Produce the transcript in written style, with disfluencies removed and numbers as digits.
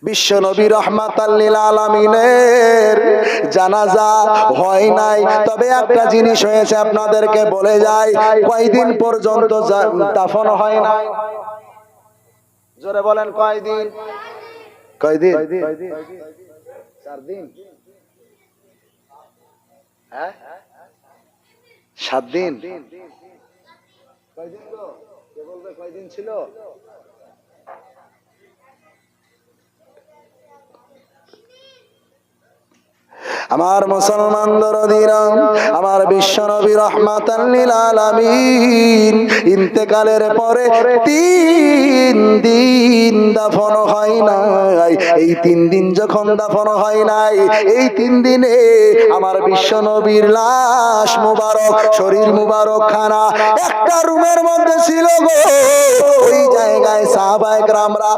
বিশ্ব নবী রাহমাতাল লিল আলামিনের জানাজা হয় নাই, তবে একটা জিনিস হয়েছে আপনাদেরকে বলে যায়, কয়দিন পর্যন্ত দাফন হয় নাই? জোরে বলেন কয়দিন? কয়দিন? 4 দিন? হ্যাঁ 7 দিন? কয়দিন গো? কে বলবে কয়দিন ছিল? আমার মুসলমান দরদিরা, আমার বিশ্ব নবী রাহমাতাল লিল আলামিন ইন্তেকালের পরে 3 দিন দাফন হয় নাই। এই 3 দিন যখন দাফন হয় নাই, এই 3 দিনে আমার বিশ্ব নবীর লাশ মুবারক, শরীর মুবারক খানা একটা রুমের মধ্যে ছিল গো। ওই জায়গায় সাহাবায়ে কেরামরা